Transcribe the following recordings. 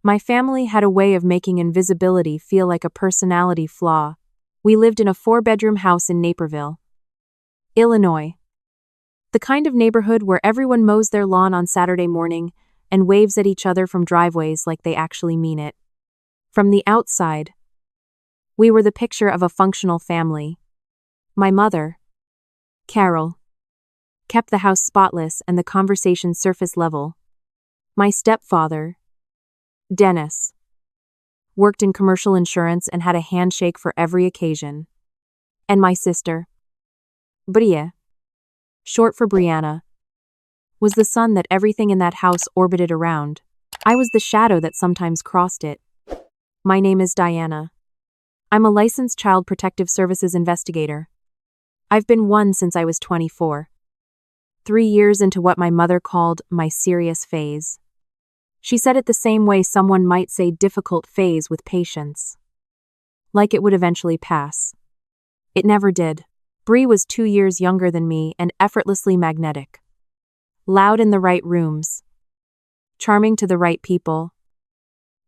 My family had a way of making invisibility feel like a personality flaw. We lived in a 4-bedroom house in Naperville, Illinois. The kind of neighborhood where everyone mows their lawn on Saturday morning and waves at each other from driveways like they actually mean it. From the outside, we were the picture of a functional family. My mother, Carol, kept the house spotless and the conversation surface level. My stepfather, Dennis, worked in commercial insurance and had a handshake for every occasion. And my sister, Bria, short for Brianna, was the sun that everything in that house orbited around. I was the shadow that sometimes crossed it. My name is Diana. I'm a licensed Child Protective Services investigator. I've been one since I was 24. 3 years into what my mother called my serious phase. She said it the same way someone might say difficult phase with patience. Like it would eventually pass. It never did. Bree was 2 years younger than me and effortlessly magnetic. Loud in the right rooms. Charming to the right people.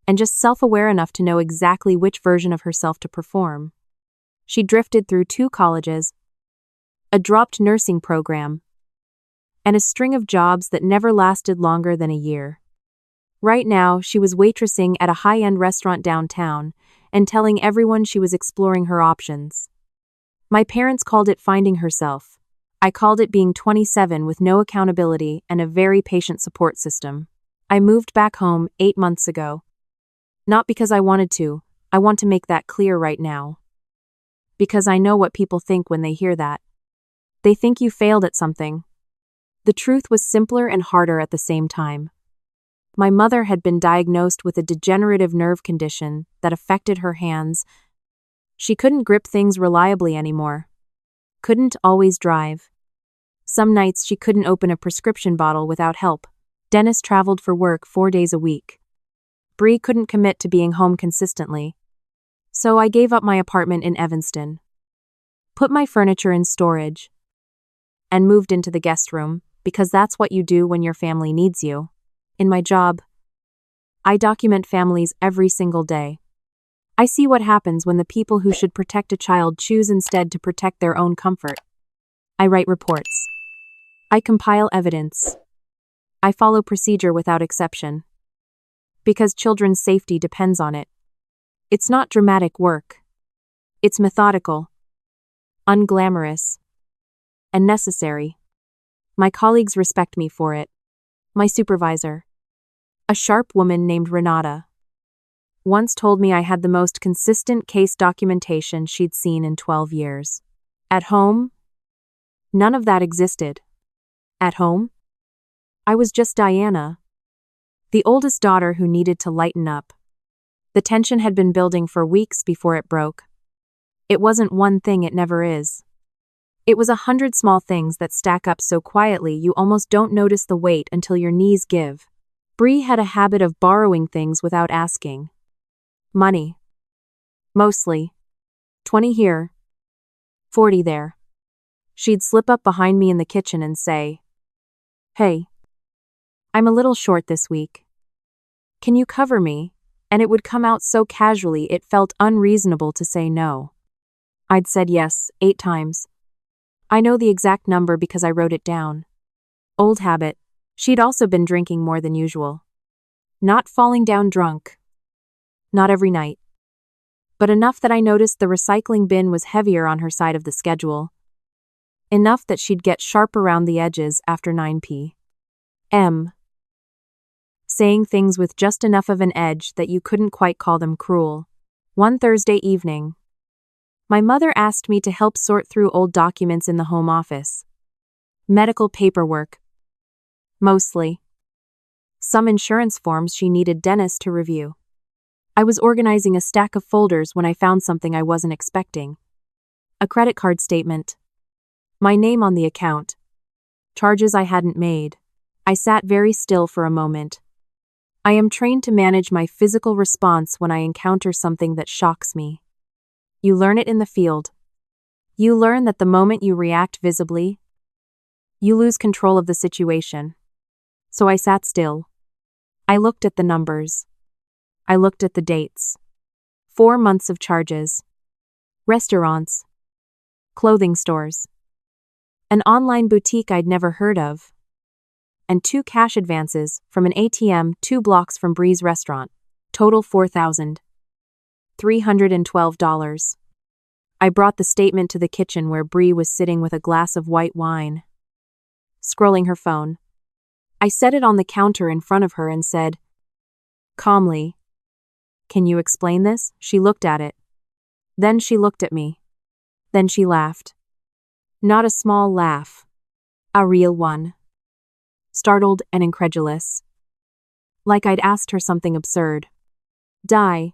And just self-aware enough to know exactly which version of herself to perform. She drifted through 2 colleges, a dropped nursing program, and a string of jobs that never lasted longer than a year. Right now, she was waitressing at a high-end restaurant downtown and telling everyone she was exploring her options. My parents called it finding herself. I called it being 27 with no accountability and a very patient support system. I moved back home 8 months ago. Not because I wanted to, I want to make that clear right now. Because I know what people think when they hear that. They think you failed at something. The truth was simpler and harder at the same time. My mother had been diagnosed with a degenerative nerve condition that affected her hands. She couldn't grip things reliably anymore. Couldn't always drive. Some nights she couldn't open a prescription bottle without help. Dennis traveled for work 4 days a week. Bree couldn't commit to being home consistently. So I gave up my apartment in Evanston. Put my furniture in storage. And moved into the guest room, because that's what you do when your family needs you. In my job, I document families every single day. I see what happens when the people who should protect a child choose instead to protect their own comfort. I write reports. I compile evidence. I follow procedure without exception. Because children's safety depends on it. It's not dramatic work. It's methodical, unglamorous, and necessary. My colleagues respect me for it. My supervisor, a sharp woman named Renata, once told me I had the most consistent case documentation she'd seen in 12 years. At home, none of that existed. At home, I was just Diana, the oldest daughter who needed to lighten up. The tension had been building for weeks before it broke. It wasn't one thing, it never is. It was 100 small things that stack up so quietly you almost don't notice the weight until your knees give. Bree had a habit of borrowing things without asking. Money. Mostly. 20 here. 40 there. She'd slip up behind me in the kitchen and say, "Hey, I'm a little short this week. Can you cover me?" And it would come out so casually it felt unreasonable to say no. I'd said yes 8 times. I know the exact number because I wrote it down. Old habit. She'd also been drinking more than usual. Not falling down drunk. Not every night. But enough that I noticed the recycling bin was heavier on her side of the schedule. Enough that she'd get sharp around the edges after 9 p.m. Saying things with just enough of an edge that you couldn't quite call them cruel. One Thursday evening, my mother asked me to help sort through old documents in the home office. Medical paperwork. Mostly. Some insurance forms she needed Dennis to review. I was organizing a stack of folders when I found something I wasn't expecting. A credit card statement. My name on the account. Charges I hadn't made. I sat very still for a moment. I am trained to manage my physical response when I encounter something that shocks me. You learn it in the field. You learn that the moment you react visibly, you lose control of the situation. So I sat still. I looked at the numbers. I looked at the dates. 4 months of charges. Restaurants. Clothing stores. An online boutique I'd never heard of. And 2 cash advances from an ATM 2 blocks from Bree's restaurant. Total $4,312. I brought the statement to the kitchen where Bree was sitting with a glass of white wine, scrolling her phone. I set it on the counter in front of her and said, calmly, "Can you explain this?" She looked at it. Then she looked at me. Then she laughed. Not a small laugh. A real one. Startled and incredulous. Like I'd asked her something absurd. I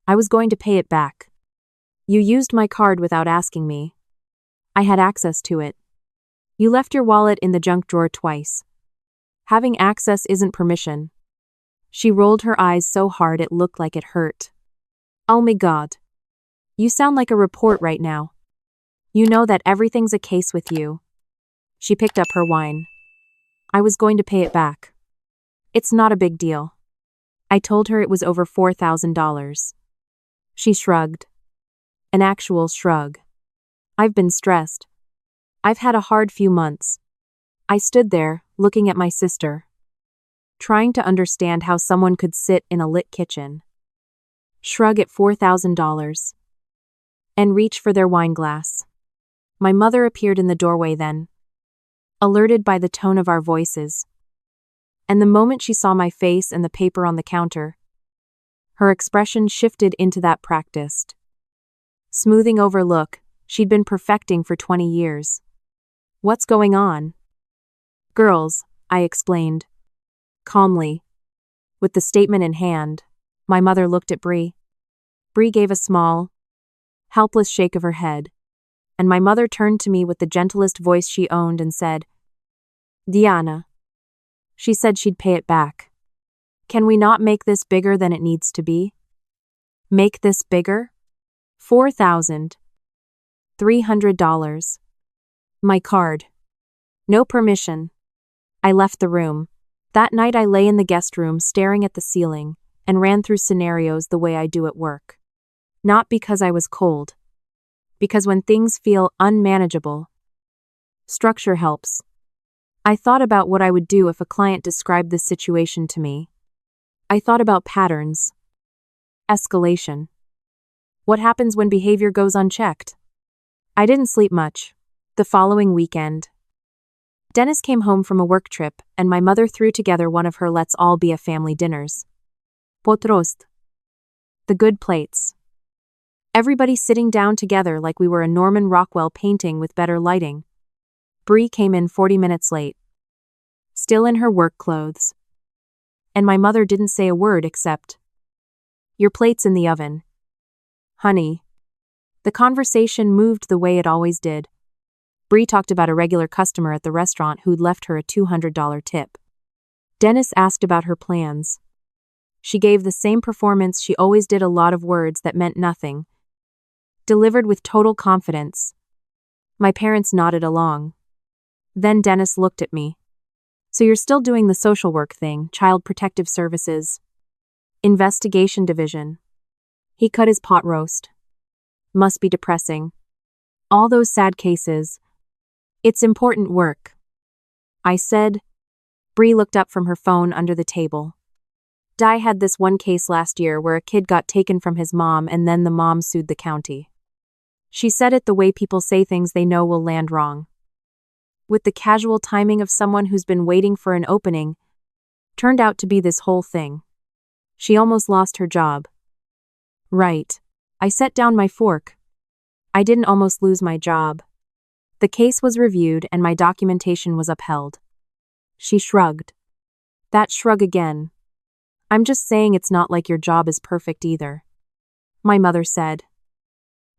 was going to pay it back. You used my card without asking me. I had access to it. You left your wallet in the junk drawer twice. Having access isn't permission. She rolled her eyes so hard it looked like it hurt. Oh my God. You sound like a report right now. You know that everything's a case with you. She picked up her wine. I was going to pay it back. It's not a big deal. I told her it was over $4,000. She shrugged. An actual shrug. I've been stressed. I've had a hard few months. I stood there, looking at my sister, trying to understand how someone could sit in a lit kitchen, shrug at $4,000, and reach for their wine glass. My mother appeared in the doorway then, alerted by the tone of our voices. And the moment she saw my face and the paper on the counter, her expression shifted into that practiced, smoothing over look she'd been perfecting for 20 years. What's going on? Girls, I explained. Calmly. With the statement in hand, my mother looked at Bree. Bree gave a small, helpless shake of her head, and my mother turned to me with the gentlest voice she owned and said, Diana. She said she'd pay it back. Can we not make this bigger than it needs to be? Make this bigger? $4,300. My card. No permission. I left the room. That night I lay in the guest room staring at the ceiling and ran through scenarios the way I do at work. Not because I was cold. Because when things feel unmanageable, structure helps. I thought about what I would do if a client described this situation to me. I thought about patterns. Escalation. What happens when behavior goes unchecked? I didn't sleep much. The following weekend, Dennis came home from a work trip and my mother threw together one of her let's all be a family dinners. Potrost. The good plates. Everybody sitting down together like we were a Norman Rockwell painting with better lighting. Bree came in 40 minutes late, still in her work clothes. And my mother didn't say a word except, "Your plate's in the oven." Honey. The conversation moved the way it always did. Bree talked about a regular customer at the restaurant who'd left her a $200 tip. Dennis asked about her plans. She gave the same performance she always did, a lot of words that meant nothing, delivered with total confidence. My parents nodded along. Then Dennis looked at me. So you're still doing the social work thing, Child Protective Services, Investigation Division. He cut his pot roast. Must be depressing. All those sad cases. It's important work. I said. Bree looked up from her phone under the table. Di had this one case last year where a kid got taken from his mom and then the mom sued the county. She said it the way people say things they know will land wrong. With the casual timing of someone who's been waiting for an opening, turned out to be this whole thing. She almost lost her job. Right. I set down my fork. I didn't almost lose my job. The case was reviewed and my documentation was upheld. She shrugged. That shrug again. I'm just saying it's not like your job is perfect either. My mother said.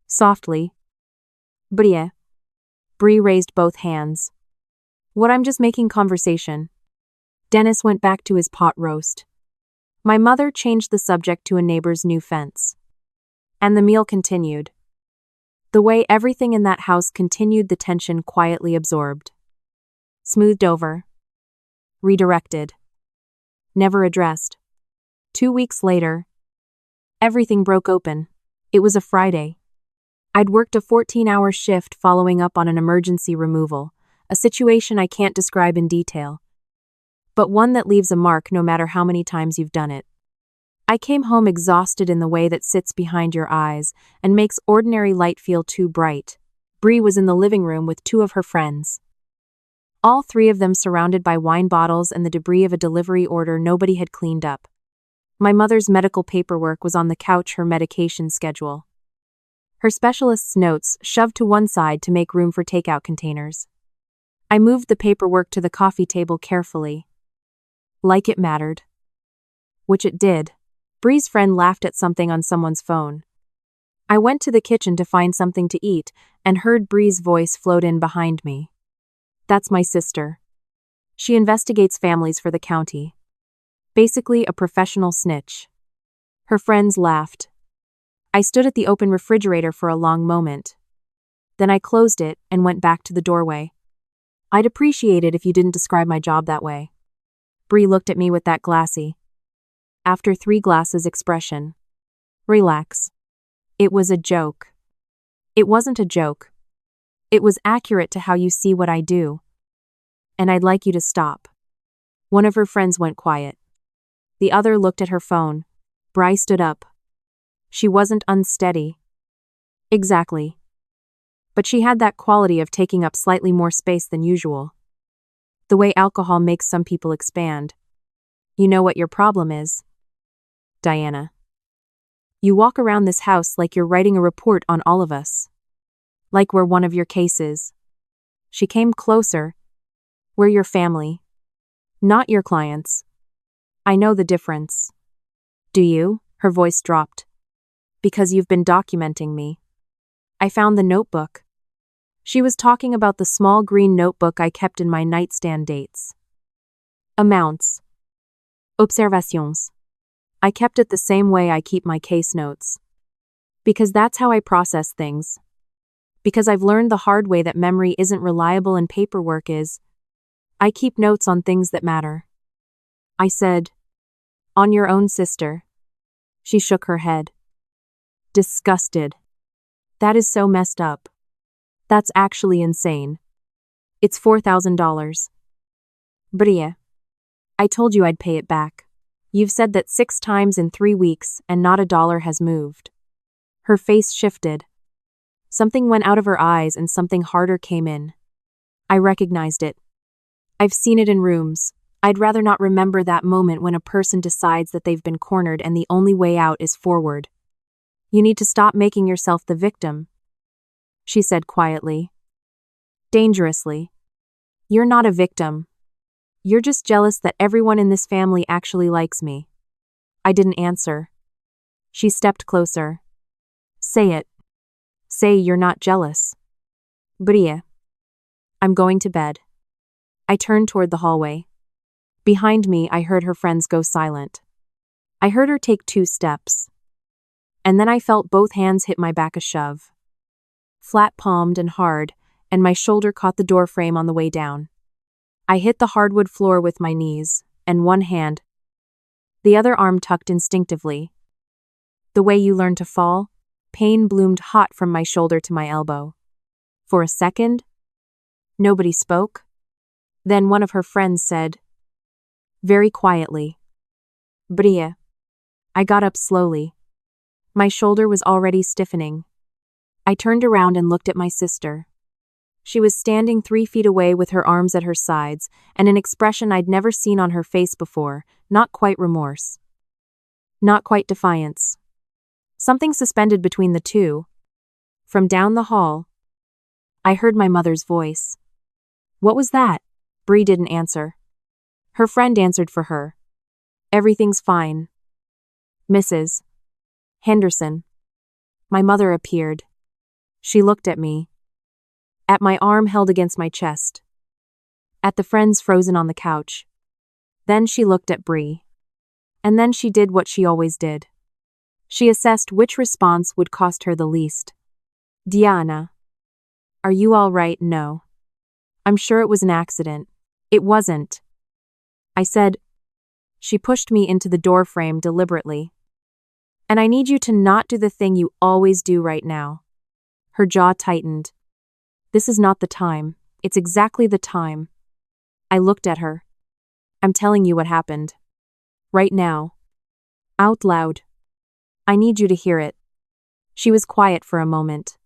Softly. Brie. Bree raised both hands. What, I'm just making conversation. Dennis went back to his pot roast. My mother changed the subject to a neighbor's new fence. And the meal continued. The way everything in that house continued, the tension quietly absorbed. Smoothed over. Redirected. Never addressed. 2 weeks later, Everything broke open. It was a Friday. I'd worked a 14-hour shift following up on an emergency removal, a situation I can't describe in detail, but one that leaves a mark no matter how many times you've done it. I came home exhausted in the way that sits behind your eyes and makes ordinary light feel too bright. Bree was in the living room with two of her friends. All three of them surrounded by wine bottles and the debris of a delivery order nobody had cleaned up. My mother's medical paperwork was on the couch, her medication schedule. Her specialist's notes shoved to one side to make room for takeout containers. I moved the paperwork to the coffee table carefully. Like it mattered. Which it did. Bree's friend laughed at something on someone's phone. I went to the kitchen to find something to eat and heard Bree's voice float in behind me. That's my sister. She investigates families for the county. Basically a professional snitch. Her friends laughed. I stood at the open refrigerator for a long moment. Then I closed it and went back to the doorway. I'd appreciate it if you didn't describe my job that way. Bree looked at me with that glassy, after 3 glasses expression. Relax. It was a joke. It wasn't a joke. It was accurate to how you see what I do. And I'd like you to stop. One of her friends went quiet. The other looked at her phone. Bree stood up. She wasn't unsteady. Exactly. But she had that quality of taking up slightly more space than usual. The way alcohol makes some people expand. You know what your problem is, Diana. You walk around this house like you're writing a report on all of us. Like we're one of your cases. She came closer. We're your family. Not your clients. I know the difference. Do you? Her voice dropped. Because you've been documenting me. I found the notebook. She was talking about the small green notebook I kept in my nightstand dates. Amounts. Observations. I kept it the same way I keep my case notes. Because that's how I process things. Because I've learned the hard way that memory isn't reliable and paperwork is. I keep notes on things that matter. I said, on your own sister. She shook her head. Disgusted. That is so messed up. That's actually insane. It's $4,000. Bria. I told you I'd pay it back. You've said that 6 times in 3 weeks and not a dollar has moved. Her face shifted. Something went out of her eyes and something harder came in. I recognized it. I've seen it in rooms. I'd rather not remember that moment when a person decides that they've been cornered and the only way out is forward. You need to stop making yourself the victim, she said quietly. Dangerously. You're not a victim. You're just jealous that everyone in this family actually likes me. I didn't answer. She stepped closer. Say it. Say you're not jealous. Bria. I'm going to bed. I turned toward the hallway. Behind me, I heard her friends go silent. I heard her take 2 steps. And then I felt both hands hit my back a shove. Flat-palmed and hard, and my shoulder caught the door frame on the way down. I hit the hardwood floor with my knees, and one hand, the other arm tucked instinctively. The way you learn to fall, pain bloomed hot from my shoulder to my elbow. For a second, nobody spoke. Then one of her friends said, very quietly, Bria. I got up slowly. My shoulder was already stiffening. I turned around and looked at my sister. She was standing 3 feet away with her arms at her sides and an expression I'd never seen on her face before, not quite remorse. Not quite defiance. Something suspended between the two. From down the hall, I heard my mother's voice. What was that? Bree didn't answer. Her friend answered for her. Everything's fine. Mrs. Henderson. My mother appeared. She looked at me. At my arm held against my chest. At the friends frozen on the couch. Then she looked at Bree. And then she did what she always did. She assessed which response would cost her the least. Diana. Are you all right? No. I'm sure it was an accident. It wasn't. I said. She pushed me into the door frame deliberately. And I need you to not do the thing you always do right now. Her jaw tightened. This is not the time. It's exactly the time. I looked at her. I'm telling you what happened. Right now. Out loud. I need you to hear it. She was quiet for a moment.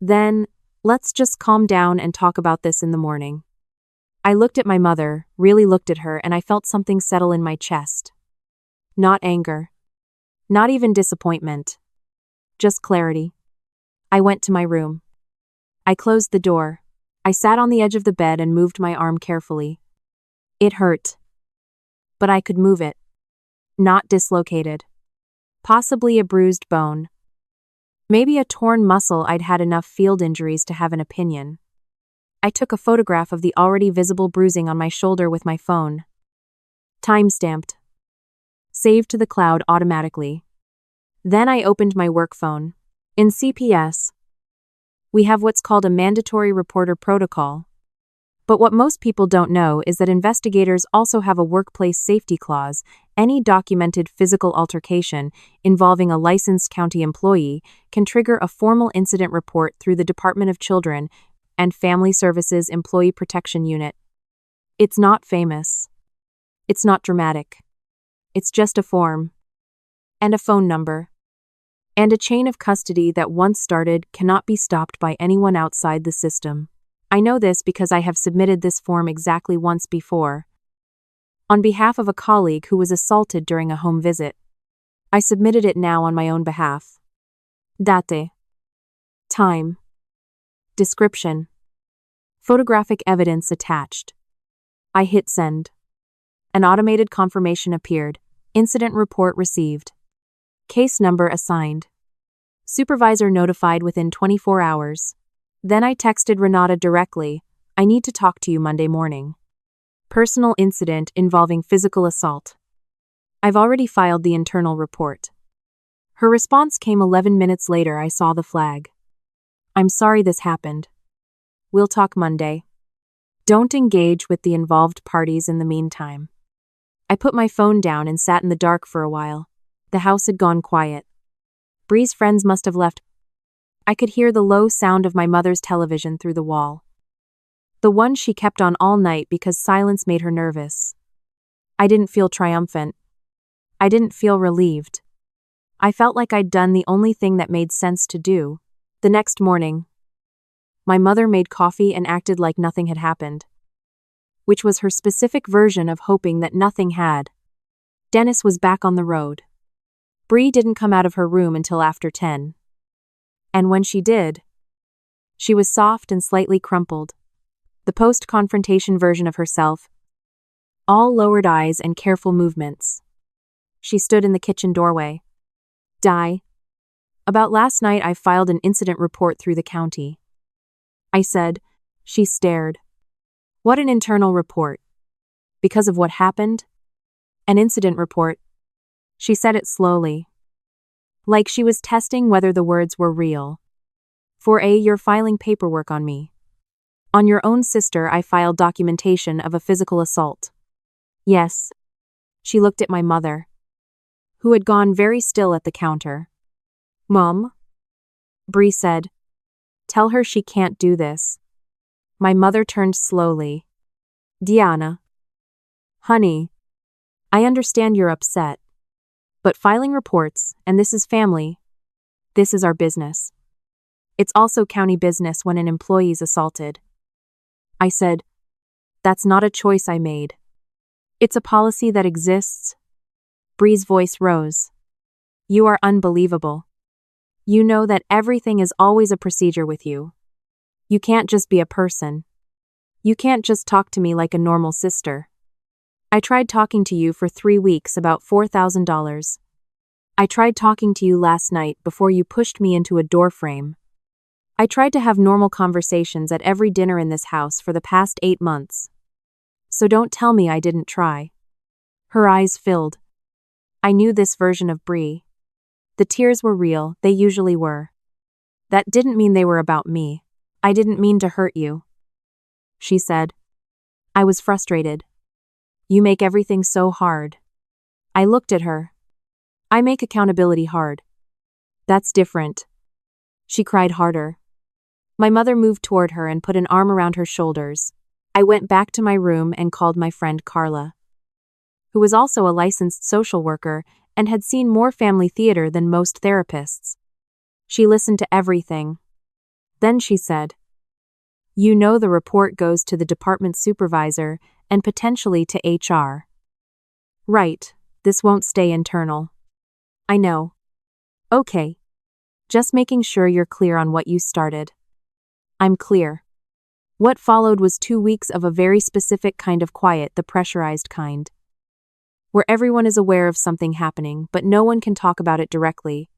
Then, let's just calm down and talk about this in the morning. I looked at my mother, really looked at her, and I felt something settle in my chest. Not anger. Not even disappointment. Just clarity. I went to my room. I closed the door. I sat on the edge of the bed and moved my arm carefully. It hurt. But I could move it. Not dislocated. Possibly a bruised bone. Maybe a torn muscle. I'd had enough field injuries to have an opinion. I took a photograph of the already visible bruising on my shoulder with my phone. Time-stamped. Saved to the cloud automatically. Then I opened my work phone. In CPS, we have what's called a mandatory reporter protocol. But what most people don't know is that investigators also have a workplace safety clause. Any documented physical altercation involving a licensed county employee can trigger a formal incident report through the Department of Children and Family Services Employee Protection Unit. It's not famous. It's not dramatic. It's just a form. And a phone number. And a chain of custody that once started cannot be stopped by anyone outside the system. I know this because I have submitted this form exactly once before. On behalf of a colleague who was assaulted during a home visit. I submitted it now on my own behalf. Date. Time. Description. Photographic evidence attached. I hit send. An automated confirmation appeared. Incident report received. Case number assigned. Supervisor notified within 24 hours. Then I texted Renata directly, I need to talk to you Monday morning. Personal incident involving physical assault. I've already filed the internal report. Her response came 11 minutes later. I saw the flag. I'm sorry this happened. We'll talk Monday. Don't engage with the involved parties in the meantime. I put my phone down and sat in the dark for a while. The house had gone quiet. Bree's friends must have left. I could hear the low sound of my mother's television through the wall. The one she kept on all night because silence made her nervous. I didn't feel triumphant. I didn't feel relieved. I felt like I'd done the only thing that made sense to do. The next morning, my mother made coffee and acted like nothing had happened, which was her specific version of hoping that nothing had. Dennis was back on the road. Bree didn't come out of her room until after 10. And when she did, she was soft and slightly crumpled. The post-confrontation version of herself. All lowered eyes and careful movements. She stood in the kitchen doorway. Di. About last night I filed an incident report through the county. I said. She stared. What an internal report. Because of what happened? An incident report. She said it slowly. Like she was testing whether the words were real. You're filing paperwork on me. On your own sister I filed documentation of a physical assault. Yes. She looked at my mother, who had gone very still at the counter. Mom? Bree said. Tell her she can't do this. My mother turned slowly. Diana. Honey. I understand you're upset. But filing reports, and this is family. This is our business. It's also county business when an employee's assaulted. I said, that's not a choice I made. It's a policy that exists. Bree's voice rose. You are unbelievable. You know that everything is always a procedure with you. You can't just be a person. You can't just talk to me like a normal sister. I tried talking to you for 3 weeks about $4,000. I tried talking to you last night before you pushed me into a door frame. I tried to have normal conversations at every dinner in this house for the past 8 months. So don't tell me I didn't try. Her eyes filled. I knew this version of Bree. The tears were real, they usually were. That didn't mean they were about me. I didn't mean to hurt you. She said. I was frustrated. You make everything so hard. I looked at her. I make accountability hard. That's different. She cried harder. My mother moved toward her and put an arm around her shoulders. I went back to my room and called my friend Carla, who was also a licensed social worker and had seen more family theater than most therapists. She listened to everything. Then she said, "You know the report goes to the department supervisor and potentially to HR. Right, this won't stay internal." I know. Okay. Just making sure you're clear on what you started. I'm clear. What followed was 2 weeks of a very specific kind of quiet, the pressurized kind, where everyone is aware of something happening, but no one can talk about it directly.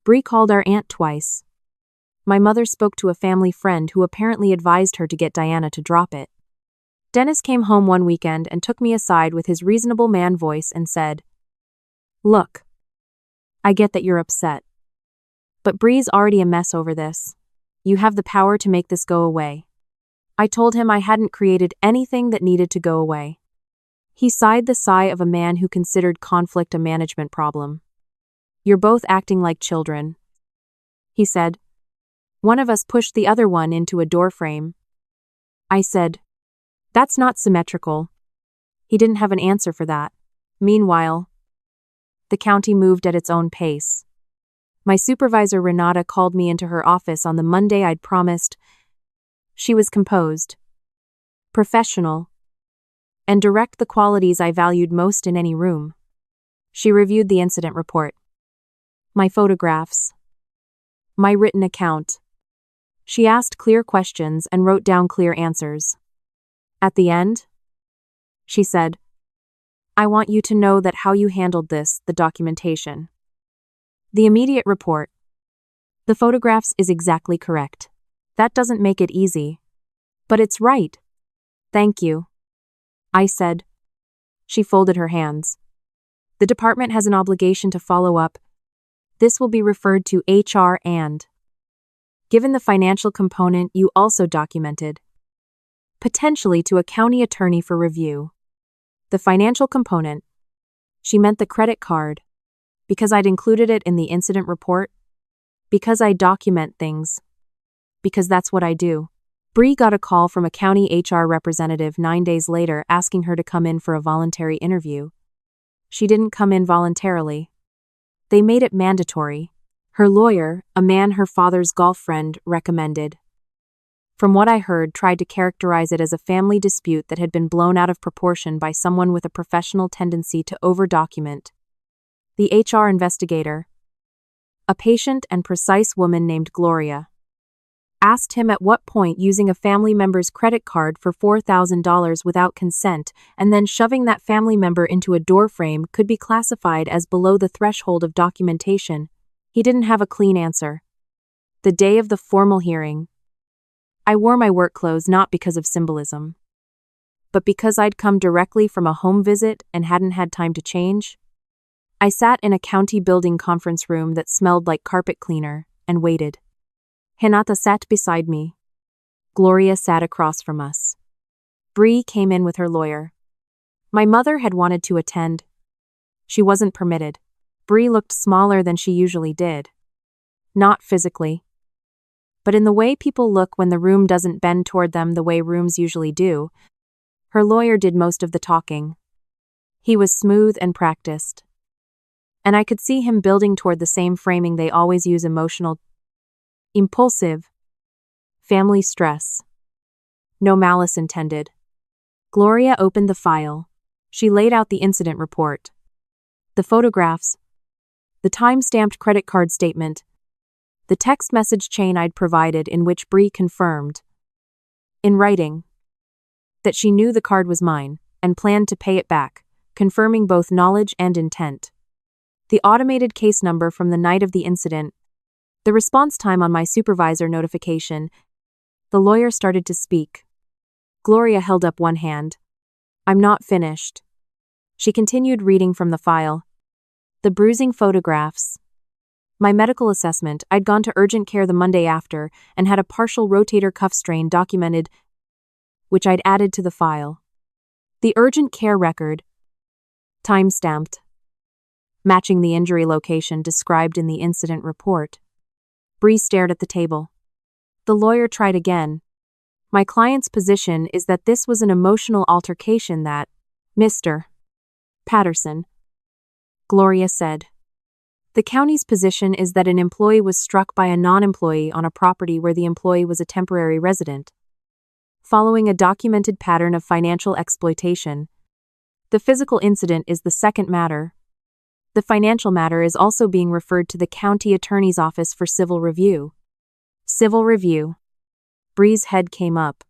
Bree called our aunt twice. My mother spoke to a family friend who apparently advised her to get Diana to drop it. Dennis came home one weekend and took me aside with his reasonable man voice and said, "Look, I get that you're upset. But Bree's already a mess over this. You have the power to make this go away." I told him I hadn't created anything that needed to go away. He sighed the sigh of a man who considered conflict a management problem. "You're both acting like children," he said. "One of us pushed the other one into a door frame." I said, "That's not symmetrical." He didn't have an answer for that. Meanwhile, the county moved at its own pace. My supervisor Renata called me into her office on the Monday I'd promised. She was composed, professional, and direct, the qualities I valued most in any room. She reviewed the incident report, my photographs, my written account. She asked clear questions and wrote down clear answers. At the end, she said, "I want you to know that how you handled this, the documentation, the immediate report, the photographs is exactly correct. That doesn't make it easy, but it's right. Thank you," I said. She folded her hands. "The department has an obligation to follow up. This will be referred to HR and, given the financial component you also documented, potentially to a county attorney for review." The financial component. She meant the credit card. Because I'd included it in the incident report. Because I document things. Because that's what I do. Bree got a call from a county HR representative 9 days later asking her to come in for a voluntary interview. She didn't come in voluntarily. They made it mandatory. Her lawyer, a man her father's golf friend, recommended. From what I heard, tried to characterize it as a family dispute that had been blown out of proportion by someone with a professional tendency to over-document. The HR investigator, a patient and precise woman named Gloria, asked him at what point using a family member's credit card for $4,000 without consent and then shoving that family member into a doorframe could be classified as below the threshold of documentation. He didn't have a clean answer. The day of the formal hearing, I wore my work clothes not because of symbolism, but because I'd come directly from a home visit and hadn't had time to change. I sat in a county building conference room that smelled like carpet cleaner and waited. Renata sat beside me. Gloria sat across from us. Bree came in with her lawyer. My mother had wanted to attend. She wasn't permitted. Bree looked smaller than she usually did. Not physically, but in the way people look when the room doesn't bend toward them the way rooms usually do. Her lawyer did most of the talking. He was smooth and practiced, and I could see him building toward the same framing they always use: emotional, impulsive, family stress. No malice intended. Gloria opened the file. She laid out the incident report, the photographs, the time-stamped credit card statement, the text message chain I'd provided in which Bree confirmed, in writing, that she knew the card was mine and planned to pay it back, confirming both knowledge and intent. The automated case number from the night of the incident, the response time on my supervisor notification. The lawyer started to speak. Gloria held up one hand. "I'm not finished." She continued reading from the file. The bruising photographs. My medical assessment. I'd gone to urgent care the Monday after and had a partial rotator cuff strain documented, which I'd added to the file. The urgent care record. Time-stamped. matching the injury location described in the incident report. Bree stared at the table. The lawyer tried again. My client's position is that this was an emotional altercation that, Mr. Patterson, Gloria said. The county's position is that an employee was struck by a non-employee on a property where the employee was a temporary resident. Following a documented pattern of financial exploitation, the physical incident is the second matter. The financial matter is also being referred to the county attorney's office for civil review. Civil review. Bree's head came up.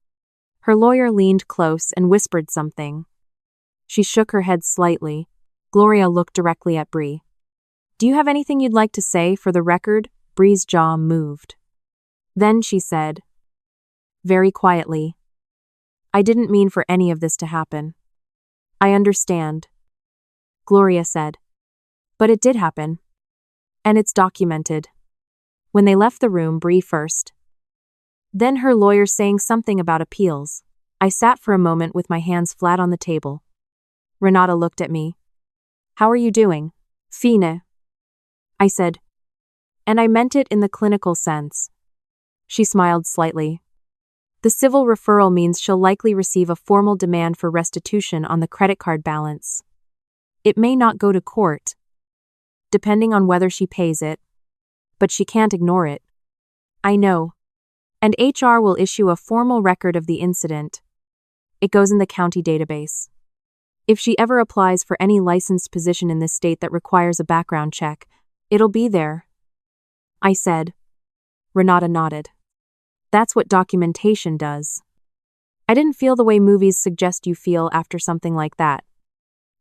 Her lawyer leaned close and whispered something. She shook her head slightly. Gloria looked directly at Bree. Do you have anything you'd like to say for the record? Bree's jaw moved. Then she said, very quietly, I didn't mean for any of this to happen. I understand, Gloria said. But it did happen. And it's documented. When they left the room, Bree first. Then her lawyer saying something about appeals. I sat for a moment with my hands flat on the table. Renata looked at me. How are you doing? Fine, I said. And I meant it in the clinical sense. She smiled slightly. The civil referral means she'll likely receive a formal demand for restitution on the credit card balance. It may not go to court, depending on whether she pays it, but she can't ignore it. I know. And HR will issue a formal record of the incident. It goes in the county database. If she ever applies for any licensed position in this state that requires a background check, it'll be there, I said. Renata nodded. That's what documentation does. I didn't feel the way movies suggest you feel after something like that.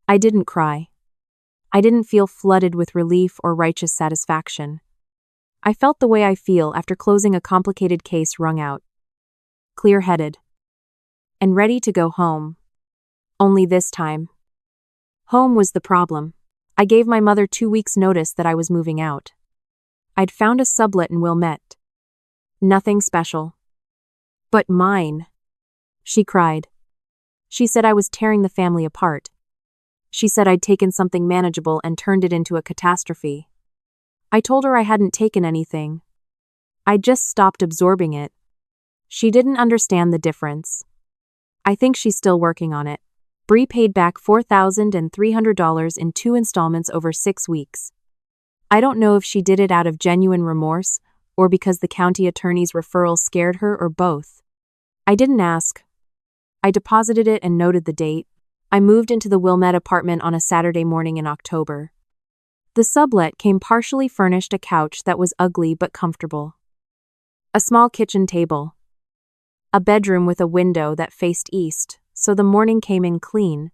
I didn't cry. I didn't feel flooded with relief or righteous satisfaction. I felt the way I feel after closing a complicated case wrung out. Clear-headed. And ready to go home. Only this time. Home was the problem. I gave my mother 2 weeks' notice that I was moving out. I'd found a sublet in Wilmette. Nothing special. But mine. She cried. She said I was tearing the family apart. She said I'd taken something manageable and turned it into a catastrophe. I told her I hadn't taken anything. I'd just stopped absorbing it. She didn't understand the difference. I think she's still working on it. Bree paid back $4,300 in 2 installments over 6 weeks. I don't know if she did it out of genuine remorse or because the county attorney's referral scared her or both. I didn't ask. I deposited it and noted the date. I moved into the Wilmette apartment on a Saturday morning in October. The sublet came partially furnished a couch that was ugly but comfortable. A small kitchen table. A bedroom with a window that faced east, so the morning came in clean.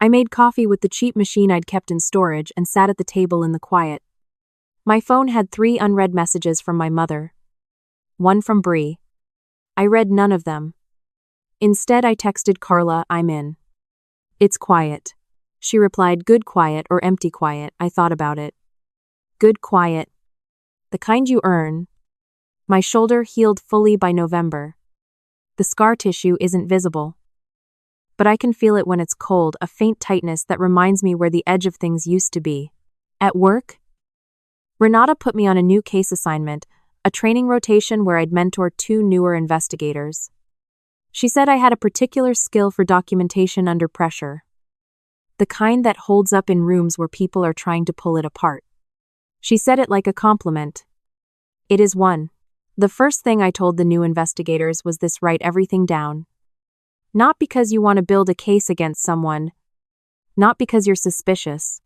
I made coffee with the cheap machine I'd kept in storage and sat at the table in the quiet. My phone had 3 unread messages from my mother. 1 from Bree. I read none of them. Instead, I texted Carla, I'm in. It's quiet. She replied, good quiet or empty quiet. I thought about it. Good quiet. The kind you earn. My shoulder healed fully by November. The scar tissue isn't visible. But I can feel it when it's cold, a faint tightness that reminds me where the edge of things used to be. At work? Renata put me on a new case assignment, a training rotation where I'd mentor 2 newer investigators. She said I had a particular skill for documentation under pressure. The kind that holds up in rooms where people are trying to pull it apart. She said it like a compliment. It is one. The first thing I told the new investigators was this: write everything down. Not because you want to build a case against someone. Not because you're suspicious.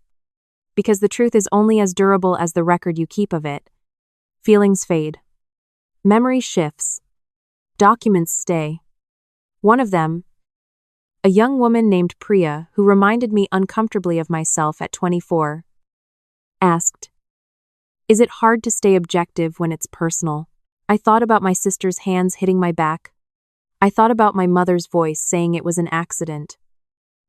Because the truth is only as durable as the record you keep of it. Feelings fade. Memory shifts. Documents stay. One of them, a young woman named Priya, who reminded me uncomfortably of myself at 24, asked, is it hard to stay objective when it's personal? I thought about my sister's hands hitting my back. I thought about my mother's voice saying it was an accident.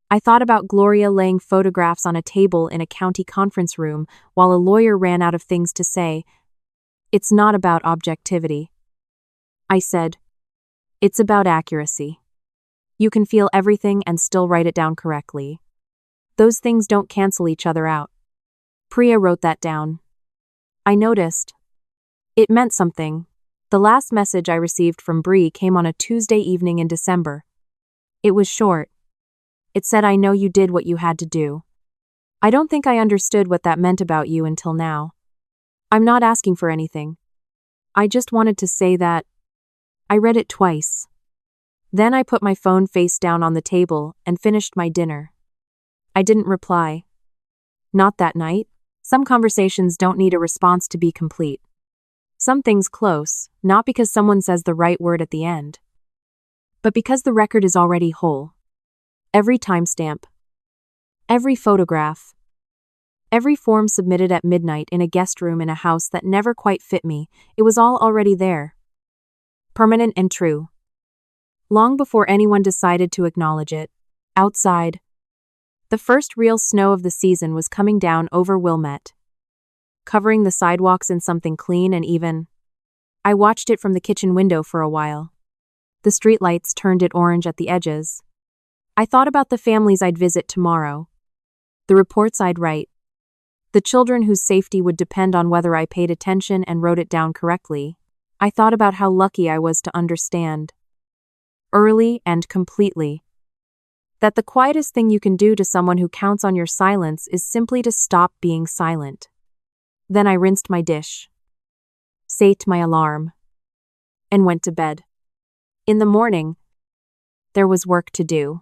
I thought about Gloria laying photographs on a table in a county conference room while a lawyer ran out of things to say. It's not about objectivity. I said, it's about accuracy. You can feel everything and still write it down correctly. Those things don't cancel each other out. Priya wrote that down. I noticed. It meant something. The last message I received from Bree came on a Tuesday evening in December. It was short. It said, I know you did what you had to do. I don't think I understood what that meant about you until now. I'm not asking for anything. I just wanted to say that. I read it twice. Then I put my phone face down on the table and finished my dinner. I didn't reply. Not that night. Some conversations don't need a response to be complete. Some things close, not because someone says the right word at the end, but because the record is already whole. Every timestamp, every photograph, every form submitted at midnight in a guest room in a house that never quite fit me, it was all already there. Permanent and true. Long before anyone decided to acknowledge it. Outside, the first real snow of the season was coming down over Wilmette, covering the sidewalks in something clean and even. I watched it from the kitchen window for a while. The streetlights turned it orange at the edges. I thought about the families I'd visit tomorrow, the reports I'd write, the children whose safety would depend on whether I paid attention and wrote it down correctly. I thought about how lucky I was to understand, early and completely, that the quietest thing you can do to someone who counts on your silence is simply to stop being silent. Then I rinsed my dish, sate my alarm, and went to bed. In the morning, there was work to do.